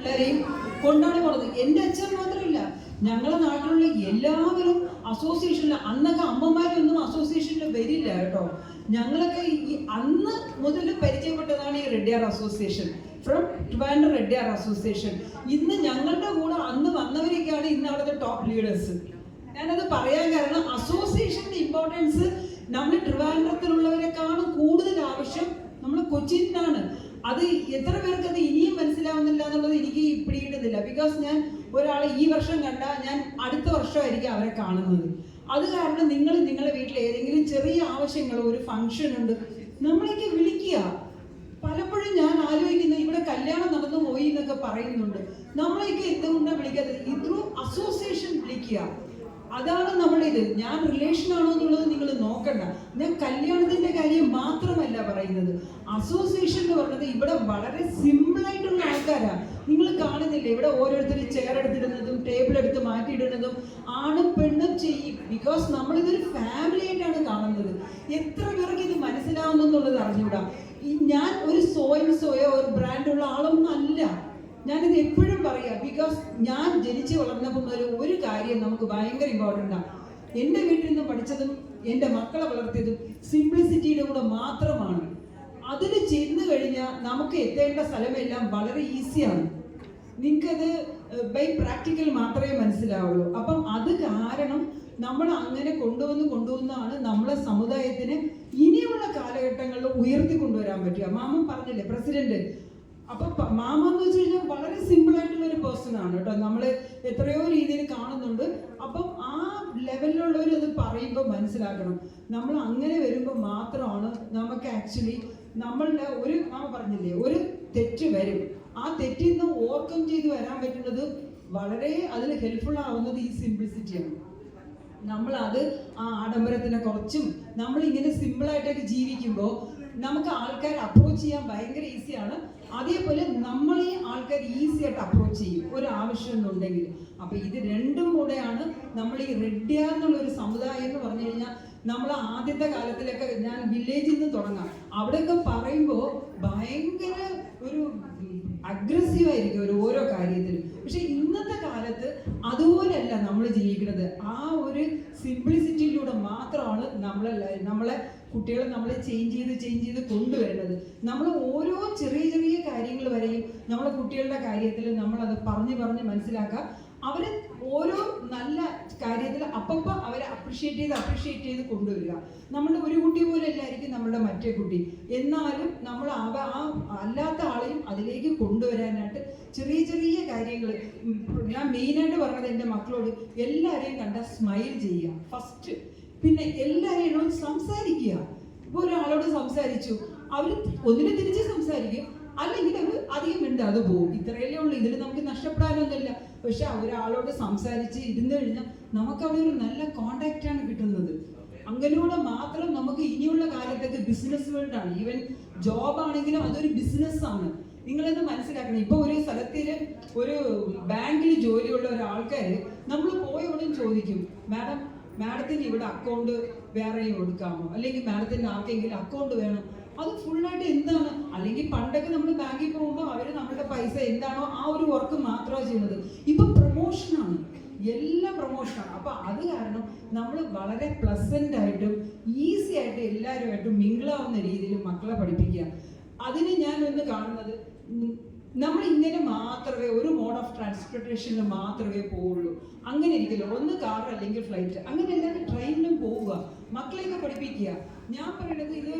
പിള്ളേരെയും കൊണ്ടാണ് പോണത്. എൻ്റെ അച്ഛൻ മാത്രമല്ല, ഞങ്ങളുടെ നാട്ടിലുള്ള എല്ലാവരും അസോസിയേഷനിൽ, അന്നൊക്കെ അമ്മമാരൊന്നും അസോസിയേഷനിൽ വരില്ല കേട്ടോ. ഞങ്ങളൊക്കെ ഈ അന്ന് മുതൽ പരിചയപ്പെട്ടതാണ് ഈ Reddiar association, from Trivandrum Reddiar association. ഇന്ന് ഞങ്ങളുടെ കൂടെ അന്ന് വന്നവരൊക്കെയാണ് ഇന്ന് അവിടുത്തെ ടോപ്പ് ലീഡേഴ്സ്. ഞാനത് പറയാൻ കാരണം അസോസിയേഷന്റെ ഇമ്പോർട്ടൻസ് നമ്മൾ ട്രിവാൻഡ്രത്തിലുള്ളവരെക്കാളും കൂടുതൽ ആവശ്യം നമ്മൾ കൊച്ചിനാണ്. അത് എത്ര പേർക്ക് അത് ഇനിയും മനസ്സിലാവുന്നില്ല എന്നുള്ളത് എനിക്ക് പിടികിട്ടുന്നില്ല. ബിക്കോസ് ഞാൻ ഒരാളെ ഈ വർഷം കണ്ടാൽ ഞാൻ അടുത്ത വർഷമായിരിക്കും അവരെ കാണുന്നത്. അത് കാരണം നിങ്ങൾ നിങ്ങളുടെ വീട്ടിൽ ഏതെങ്കിലും ചെറിയ ആവശ്യങ്ങൾ, ഒരു ഫംഗ്ഷൻ ഉണ്ട്, നമ്മളേക്ക് വിളിക്കുക. പലപ്പോഴും ഞാൻ ആലോചിക്കുന്നത്, ഇവിടെ കല്യാണം നടന്നു പോയി എന്നൊക്കെ പറയുന്നുണ്ട്, നമ്മളേക്ക് എന്തുകൊണ്ടാണ് വിളിക്കാത്തത്? ത്രൂ അസോസിയേഷൻ വിളിക്കുക. അതാണ് നമ്മളിത്. ഞാൻ റിലേഷൻ ആണോ എന്നുള്ളത് നിങ്ങൾ നോക്കണ്ട. ഞാൻ കല്യാണത്തിന്റെ കാര്യം മാത്രമല്ല പറയുന്നത്. അസോസിയേഷൻ എന്ന് പറയുന്നത് ഇവിടെ വളരെ സിമ്പിൾ ആയിട്ടുള്ള ആൾക്കാരാണ്. നിങ്ങൾ കാണുന്നില്ലേ, ഇവിടെ ഓരോരുത്തർ ചെയർ എടുത്തിടുന്നതും ടേബിൾ എടുത്ത് മാറ്റിയിടുന്നതും ആണും പെണ്ണും ചെയ്യും. ബിക്കോസ് നമ്മളിതൊരു ഫാമിലി ആയിട്ടാണ് കാണുന്നത്. എത്ര പേർക്ക് ഇത് മനസ്സിലാവുന്നു എന്നുള്ളത് അറിഞ്ഞൂടാ. ഞാൻ ഒരു സോയോ ഒരു ബ്രാൻഡുള്ള ആളൊന്നും അല്ല. ഞാനിത് എപ്പോഴും പറയാം. ബിക്കോസ് ഞാൻ ജനിച്ച് വളർന്നപ്പോൾ മുതൽ ഒരു കാര്യം നമുക്ക് ഭയങ്കര ഇമ്പോർട്ടൻ്റാണ്. എൻ്റെ വീട്ടിൽ നിന്ന് പഠിച്ചതും എൻ്റെ മക്കളെ വളർത്തിയതും സിംപ്ലിസിറ്റിയുടെ കൂടെ മാത്രമാണ്. അതിൽ ചെന്ന് കഴിഞ്ഞാൽ നമുക്ക് എത്തേണ്ട സ്ഥലമെല്ലാം വളരെ ഈസിയാണ്. നിങ്ങൾക്കത് ബൈ പ്രാക്ടിക്കൽ മാത്രമേ മനസ്സിലാവുള്ളൂ. അപ്പം അത് കാരണം നമ്മൾ അങ്ങനെ കൊണ്ടുവന്നാണ് നമ്മളെ സമുദായത്തിന് ഇനിയുള്ള കാലഘട്ടങ്ങളിൽ ഉയർത്തിക്കൊണ്ടുവരാൻ പറ്റുക. മാമൻ പറഞ്ഞില്ലേ, പ്രസിഡന്റ്. അപ്പൊ മാമ എന്ന് വെച്ച് കഴിഞ്ഞാൽ വളരെ സിമ്പിൾ ആയിട്ടുള്ള ഒരു പേഴ്സൺ ആണ് കേട്ടോ. നമ്മൾ എത്രയോ രീതിയിൽ കാണുന്നുണ്ട്. അപ്പം ആ ലെവലിലുള്ളവർ അത് പറയുമ്പോൾ മനസ്സിലാക്കണം, നമ്മൾ അങ്ങനെ വരുമ്പോൾ മാത്രമാണ് നമുക്ക് ആക്ച്വലി നമ്മളുടെ ഒരു, മാമ പറഞ്ഞില്ലേ, ഒരു തെറ്റ് വരും. ആ തെറ്റിൽ നിന്ന് ഓവർകം ചെയ്ത് വരാൻ പറ്റുന്നത് വളരെ അതിൽ ഹെൽപ്ഫുൾ ആവുന്നത് ഈ സിംപ്ലിസിറ്റിയാണ്. നമ്മൾ അത് ആ ആഡംബരത്തിനെ കുറച്ചും നമ്മളിങ്ങനെ സിമ്പിളായിട്ടൊക്കെ ജീവിക്കുമ്പോൾ നമുക്ക് ആൾക്കാരെ അപ്രോച്ച് ചെയ്യാൻ ഭയങ്കര ഈസിയാണ്. അതേപോലെ നമ്മളെ ആൾക്കാർ ഈസി ആയിട്ട് അപ്രോച്ച് ചെയ്യും ഒരു ആവശ്യം എന്നുണ്ടെങ്കിൽ. അപ്പൊ ഇത് രണ്ടും കൂടെയാണ് നമ്മൾ ഈ റെഡ്ഡിയാർ എന്നുള്ളൊരു സമുദായം എന്ന് പറഞ്ഞു കഴിഞ്ഞാൽ. നമ്മൾ ആദ്യത്തെ കാലത്തിലൊക്കെ ഞാൻ വില്ലേജിൽ നിന്ന് തുടങ്ങാം, അവിടെയൊക്കെ പറയുമ്പോൾ ഭയങ്കര ഒരു അഗ്രസീവായിരിക്കും ഓരോ കാര്യത്തിലും. പക്ഷെ ഇന്നത്തെ കാലത്ത് അതുപോലെയല്ല നമ്മൾ ജീവിക്കുന്നത്. ആ ഒരു സിംപ്ലിസിറ്റിയിലൂടെ മാത്രമാണ് നമ്മളെ കുട്ടികളെ നമ്മൾ ചേഞ്ച് ചെയ്ത് കൊണ്ടുവരുന്നത്. നമ്മൾ ഓരോ ചെറിയ കാര്യങ്ങൾ വരെയും നമ്മളെ കുട്ടികളുടെ കാര്യത്തിൽ നമ്മളത് പറഞ്ഞ് മനസ്സിലാക്കുക. അവരെ ഓരോ നല്ല കാര്യത്തിൽ അപ്പപ്പോൾ അവരെ അപ്രിഷ്യേറ്റ് ചെയ്ത് കൊണ്ടുവരിക. നമ്മളുടെ ഒരു കുട്ടി പോലെ അല്ലായിരിക്കും നമ്മളുടെ മറ്റേ കുട്ടി. എന്നാലും നമ്മൾ ആ അല്ലാത്ത ആളെയും അതിലേക്ക് കൊണ്ടുവരാനായിട്ട് ചെറിയ കാര്യങ്ങൾ ഞാൻ മെയിനായിട്ട് പറഞ്ഞത് എൻ്റെ മക്കളോട്, എല്ലാവരെയും കണ്ട സ്മൈൽ ചെയ്യുക ഫസ്റ്റ്. പിന്നെ എല്ലാവരെയും സംസാരിക്കുക. ഇപ്പോൾ ഒരാളോട് സംസാരിച്ചു, അവർ ഒന്നിനെ തിരിച്ച് സംസാരിക്കും, അല്ലെങ്കിൽ അവർ അധികം ഉണ്ട് അത് പോകും. ഇത്രയല്ലേ ഉള്ളൂ. ഇതിൽ നമുക്ക് നഷ്ടപ്പെടാനൊന്നുമില്ല. പക്ഷെ ഒരാളോട് സംസാരിച്ച് ഇരുന്ന് കഴിഞ്ഞാൽ നമുക്ക് അവിടെ ഒരു നല്ല കോണ്ടാക്റ്റാണ് കിട്ടുന്നത്. അങ്ങനെയൂടെ മാത്രം നമുക്ക് ഇനിയുള്ള കാലത്തേക്ക് ബിസിനസ് വേൾഡാണ്. ഈവൻ ജോബ് ആണെങ്കിലും അതൊരു ബിസിനസ്സാണ്. നിങ്ങളത് മനസ്സിലാക്കണം. ഇപ്പോൾ ഒരു സ്ഥലത്തിൽ ഒരു ബാങ്കിൽ ജോലിയുള്ള ഒരാൾക്കാർ നമ്മൾ പോയോടും ചോദിക്കും, മാഡത്തിന് ഇവിടെ അക്കൗണ്ട് വേറെയും കൊടുക്കാമോ, അല്ലെങ്കിൽ മാഡത്തിന് ആർക്കെങ്കിലും അക്കൗണ്ട് വേണം. അത് ഫുള്ളായിട്ട് എന്താണ്, അല്ലെങ്കിൽ പണ്ടൊക്കെ നമ്മൾ ബാങ്കിൽ പോകുമ്പോൾ അവർ നമ്മുടെ പൈസ എന്താണോ ആ ഒരു വർക്ക് മാത്രമാണ് ചെയ്യുന്നത്. ഇപ്പൊ പ്രൊമോഷനാണ്, എല്ലാം പ്രൊമോഷനാണ്. അപ്പൊ അത് കാരണം നമ്മൾ വളരെ പ്ലസന്റ് ആയിട്ടും ഈസി ആയിട്ട് എല്ലാവരുമായിട്ടും മിങ്കിളാവുന്ന രീതിയിൽ മക്കളെ പഠിപ്പിക്കുക. അതിന് ഞാൻ ഒന്ന് കാണുന്നത്, നമ്മൾ ഇങ്ങനെ മാത്രമേ ഒരു മോഡ് ഓഫ് ട്രാൻസ്പോർട്ടേഷനിൽ മാത്രമേ പോവുള്ളൂ. അങ്ങനെ ഇരിക്കില്ല. ഒന്ന് കാർ അല്ലെങ്കിൽ ഫ്ലൈറ്റ്, അങ്ങനെ എല്ലാവരും ട്രെയിനിലും പോവുക, മക്കളെയൊക്കെ പഠിപ്പിക്കുക. ഞാൻ പറയുന്നത് ഇത്